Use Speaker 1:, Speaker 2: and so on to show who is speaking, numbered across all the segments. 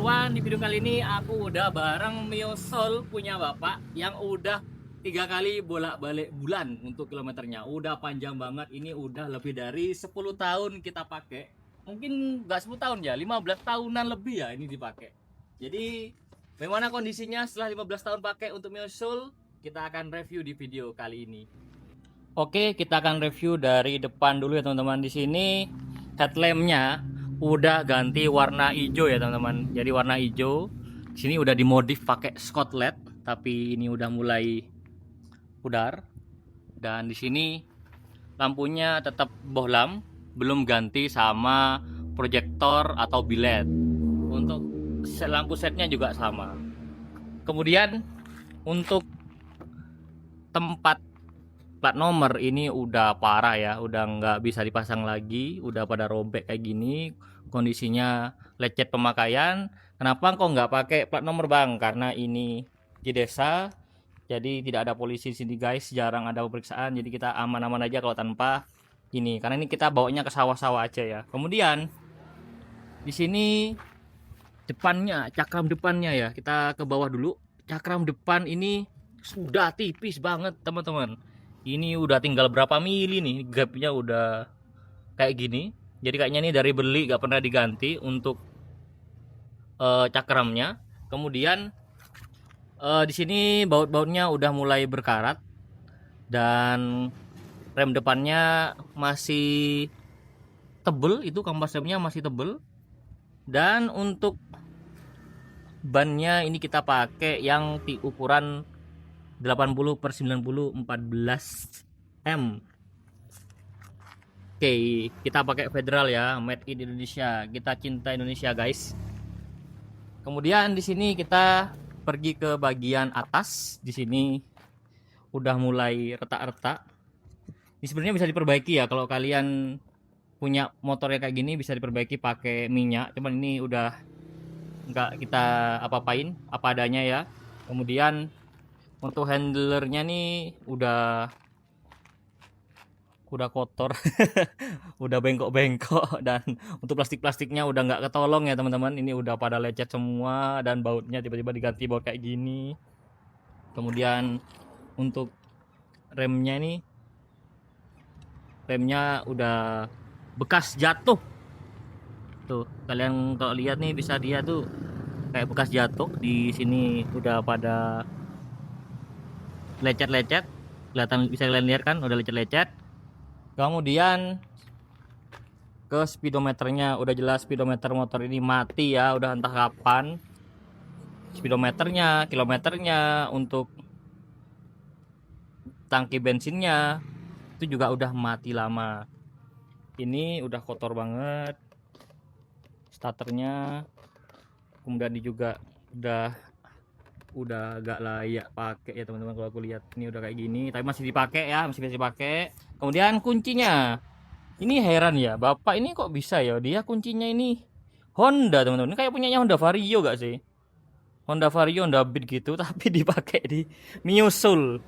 Speaker 1: everyone, di video kali ini aku udah bareng Mio Soul punya bapak yang udah 3 kali bolak-balik bulan untuk kilometernya. Udah panjang banget, ini udah lebih dari 10 tahun kita pakai. Mungkin nggak 10 tahun ya, 15 tahunan lebih ya ini dipakai. Jadi bagaimana kondisinya setelah 15 tahun pakai untuk Mio Soul? Kita akan review di video kali ini. Oke, kita akan review dari depan dulu ya teman-teman. Di sini headlampnya udah ganti warna hijau ya teman-teman. Jadi warna hijau. Di sini udah dimodif pakai Scott LED, tapi ini udah mulai pudar. Dan di sini lampunya tetap bohlam, belum ganti sama proyektor atau bilet. Untuk lampu setnya juga sama. Kemudian untuk tempat plat nomor ini udah parah ya, udah nggak bisa dipasang lagi, udah pada robek kayak gini, kondisinya lecet pemakaian. Kenapa kok nggak pakai plat nomor bang? Karena ini di desa, jadi tidak ada polisi di sini guys, jarang ada pemeriksaan, jadi kita aman-aman aja kalau tanpa ini. Karena ini kita bawanya ke sawah-sawah aja ya. Kemudian di sini depannya, cakram depannya ya, kita ke bawah dulu. Cakram depan ini sudah tipis banget teman-teman. Ini udah tinggal berapa mili nih, gapnya udah kayak gini. Jadi kayaknya ini dari beli gak pernah diganti untuk cakramnya. Kemudian di sini baut-bautnya udah mulai berkarat dan rem depannya masih tebel, itu kampas remnya masih tebel. Dan untuk bannya ini kita pakai yang di ukuran 80/90 14 M. Oke, kita pakai Federal ya, made in Indonesia. Kita cinta Indonesia, guys. Kemudian di sini kita pergi ke bagian atas. Di sini udah mulai retak-retak. Ini sebenarnya bisa diperbaiki ya, kalau kalian punya motor yang kayak gini bisa diperbaiki pakai minyak. Cuman ini udah nggak kita apa-apain, apa adanya ya. Kemudian untuk handlernya nih udah kotor udah bengkok-bengkok, dan untuk plastik-plastiknya udah nggak ketolong ya teman-teman. Ini udah pada lecet semua dan bautnya tiba-tiba diganti baut kayak gini. Kemudian untuk remnya udah bekas jatuh tuh, kalian kalau lihat nih bisa dia tuh kayak bekas jatuh. Di sini udah pada lecet-lecet, kelihatan, bisa kalian lihat kan udah lecet-lecet. Kemudian ke speedometernya, udah jelas speedometer motor ini mati ya, udah entah kapan. Speedometernya, kilometernya, untuk tangki bensinnya itu juga udah mati lama. Ini udah kotor banget starternya. Kemudian ini juga udah agak layak pakai ya teman-teman. Kalau aku lihat ini udah kayak gini, tapi masih dipakai ya, masih bisa dipakai. Kemudian kuncinya, ini heran ya, bapak ini kok bisa ya, dia kuncinya ini Honda teman-teman. Ini kayak punyanya Honda Vario gak sih? Honda Vario, Honda Beat gitu, tapi dipakai di Mio Soul.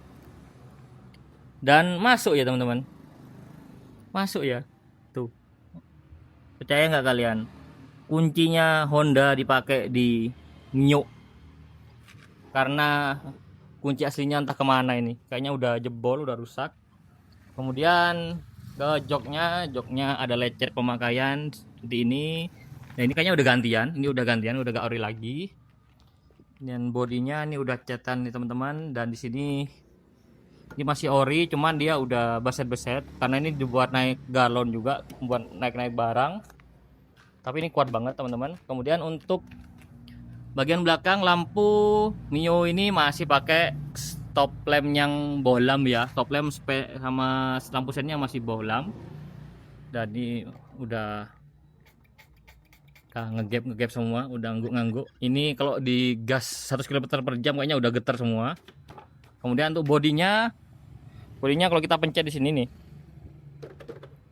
Speaker 1: Dan masuk ya teman-teman, masuk ya tuh. Percaya nggak kalian, kuncinya Honda dipakai di Mio. Karena kunci aslinya entah kemana, ini kayaknya udah jebol, udah rusak. Kemudian ke joknya ada lecet pemakaian seperti ini. Nah ini kayaknya udah gantian, udah gak ori lagi. Dan bodinya ini udah cetan nih teman-teman. Dan di sini ini masih ori, cuman dia udah beset-beset karena ini dibuat naik galon juga, buat naik-naik barang. Tapi ini kuat banget teman-teman. Kemudian untuk bagian belakang lampu Mio ini masih pakai stop lamp yang bohlam ya, stop lamp sama lampu sennya masih bohlam. Dan ini udah ngegap semua, udah ngangguk. Ini kalau di gas 100 km/jam kayaknya udah getar semua. Kemudian untuk bodinya kalau kita pencet di sini nih,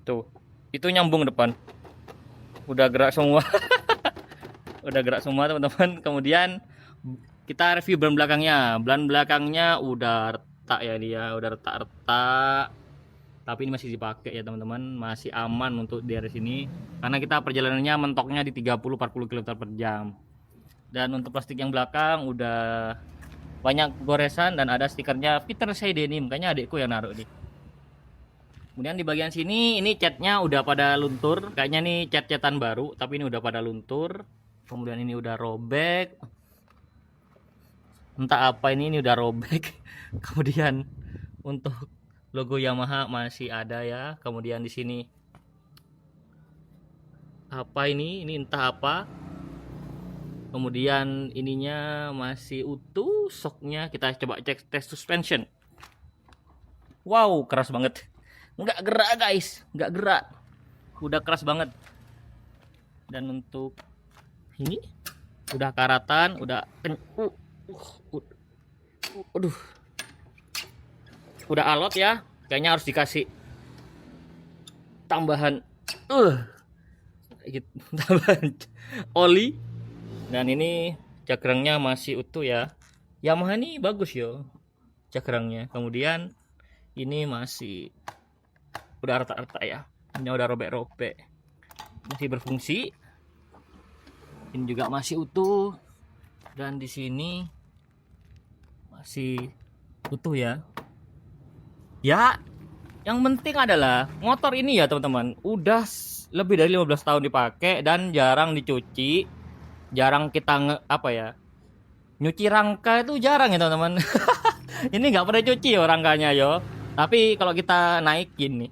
Speaker 1: tuh itu nyambung depan, udah gerak semua. Udah gerak semua teman-teman. Kemudian kita review ban belakangnya udah retak ya, dia udah retak, tapi ini masih dipakai ya teman-teman, masih aman untuk di area sini karena kita perjalanannya mentoknya di 30-40 km/jam. Dan untuk plastik yang belakang udah banyak goresan dan ada stikernya Peter Say Denim, kayaknya adikku yang naruh nih. Kemudian di bagian sini ini catnya udah pada luntur, kayaknya nih cat-catan baru tapi ini udah pada luntur. Kemudian ini udah robek, entah apa ini udah robek. Kemudian untuk logo Yamaha masih ada ya. Kemudian di sini apa ini entah apa. Kemudian ininya masih utuh, shocknya kita coba cek tes suspension. Wow, keras banget. Nggak gerak guys, nggak gerak, udah keras banget. Dan untuk ini udah karatan, udah aduh, udah alot ya, kayaknya harus dikasih tambahan gitu, tambahan oli. Dan ini cakrangnya masih utuh ya, Yamaha ini bagus yo cakrangnya. Kemudian ini masih udah retak-retak ya, ini udah robek-robek, masih berfungsi. Ini juga masih utuh dan di sini masih utuh ya. Ya, yang penting adalah motor ini ya teman-teman, udah lebih dari 15 tahun dipakai dan jarang dicuci, jarang kita nyuci rangka itu jarang ya teman-teman. Ini nggak pernah cuci ya rangkanya yo. Tapi kalau kita naikin nih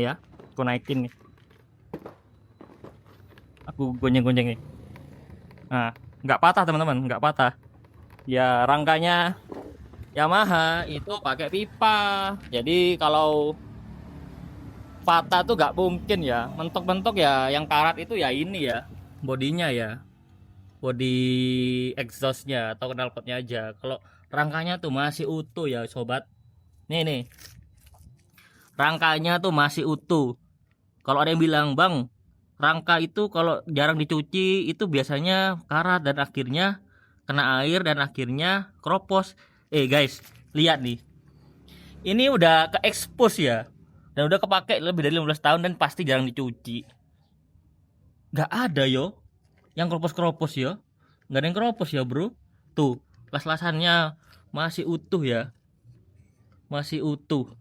Speaker 1: ya, aku naikin nih, aku gonjeng-gonjeng nih. Nah, nggak patah teman-teman, nggak patah. Ya rangkanya Yamaha itu pakai pipa, jadi kalau patah tuh nggak mungkin ya. Mentok-mentok ya, yang karat itu ya ini ya, bodinya ya, body exhaustnya atau knalpotnya aja. Kalau rangkanya tuh masih utuh ya sobat. Nih rangkanya tuh masih utuh. Kalau ada yang bilang bang, rangka itu kalau jarang dicuci itu biasanya karat dan akhirnya kena air dan akhirnya keropos. Guys, lihat nih, ini udah ke expose ya, dan udah kepake lebih dari 15 tahun dan pasti jarang dicuci. Gak ada yo yang keropos-keropos ya, nggak ada yang keropos ya bro. Tuh las-lasannya masih utuh ya, masih utuh,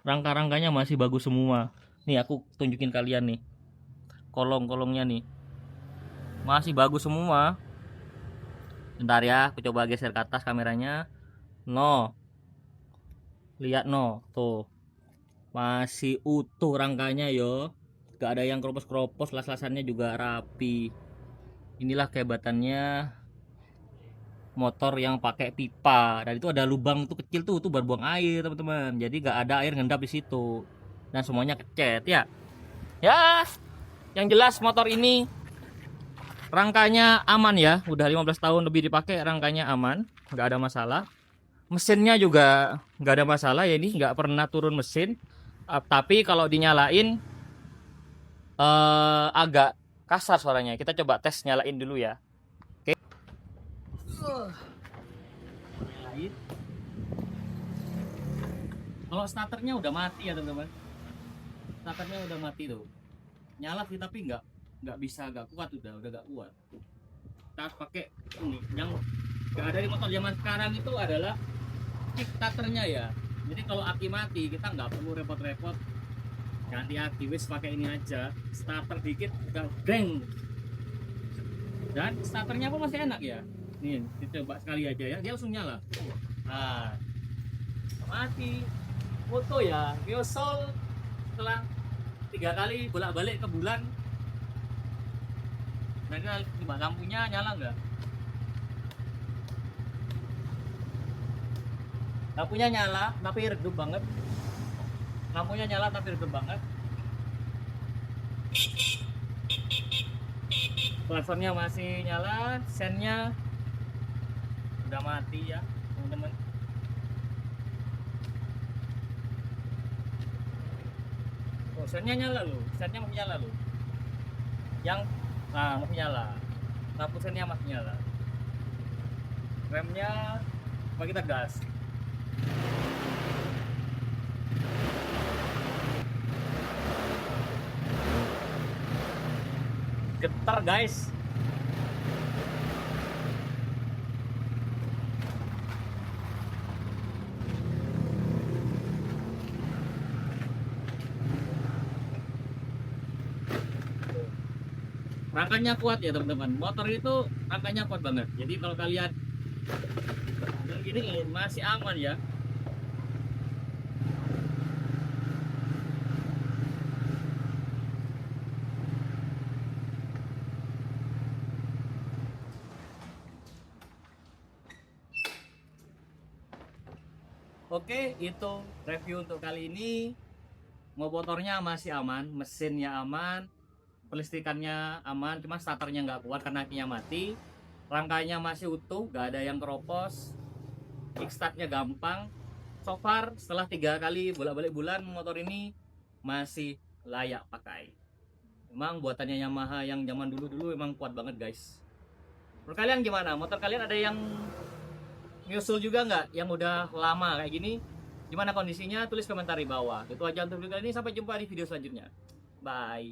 Speaker 1: rangka-rangkanya masih bagus semua. Nih aku tunjukin kalian nih, kolong-kolongnya nih masih bagus semua. Bentar ya, aku coba geser ke atas kameranya. No, lihat no, tuh masih utuh rangkanya yo, gak ada yang keropos-keropos, las-lasannya juga rapi. Inilah kehebatannya motor yang pakai pipa, dan itu ada lubang tuh kecil tuh buat buang air teman-teman, jadi gak ada air ngendap di situ dan semuanya kecet ya. Yang jelas motor ini rangkanya aman ya, udah 15 tahun lebih dipakai, rangkanya aman, nggak ada masalah. Mesinnya juga nggak ada masalah ya, ini nggak pernah turun mesin. Tapi kalau dinyalain agak kasar suaranya. Kita coba tes nyalain dulu ya. Oke. Kalau starternya udah mati ya teman-teman, starternya udah mati tuh, nyala sih tapi nggak bisa, nggak kuat, udah nggak kuat. Kita pakai ini yang nggak ada di motor zaman sekarang itu adalah kick starternya ya. Jadi kalau aki mati kita nggak perlu repot-repot ganti aki, wis pakai ini aja, starter dikit udah breng, dan starternya pun masih enak ya. Nih kita coba sekali aja ya, dia langsung nyala. Nah, mati foto ya, Biosol setelah 3 kali bolak-balik ke bulan. Nah, coba lampunya nyala nggak? Lampunya nyala tapi redup banget. Lampunya nyala tapi redup banget. Klaksonnya masih nyala, sennya udah mati ya teman-teman. Oh, sennya nyala loh, sennya masih nyala loh. Yang masih nyala, lampu sennya masih nyala. Remnya coba kita gas. Getar guys. rangkanya kuat ya teman-teman. Motor itu rangkanya kuat banget. Jadi kalau kalian gini masih aman ya. Oke, itu review untuk kali ini. Motornya masih aman, mesinnya aman, pelistrikannya aman, cuma starternya nggak kuat karena akinya mati. Rangkanya masih utuh, nggak ada yang keropos. Kickstartnya gampang. So far setelah 3 kali bolak-balik bulan, motor ini masih layak pakai. Emang buatannya Yamaha yang zaman dulu-dulu emang kuat banget guys. Menurut kalian gimana? Motor kalian ada yang nyusul juga nggak yang udah lama kayak gini? Gimana kondisinya? Tulis komentar di bawah. Itu aja untuk video kali ini. Sampai jumpa di video selanjutnya. Bye.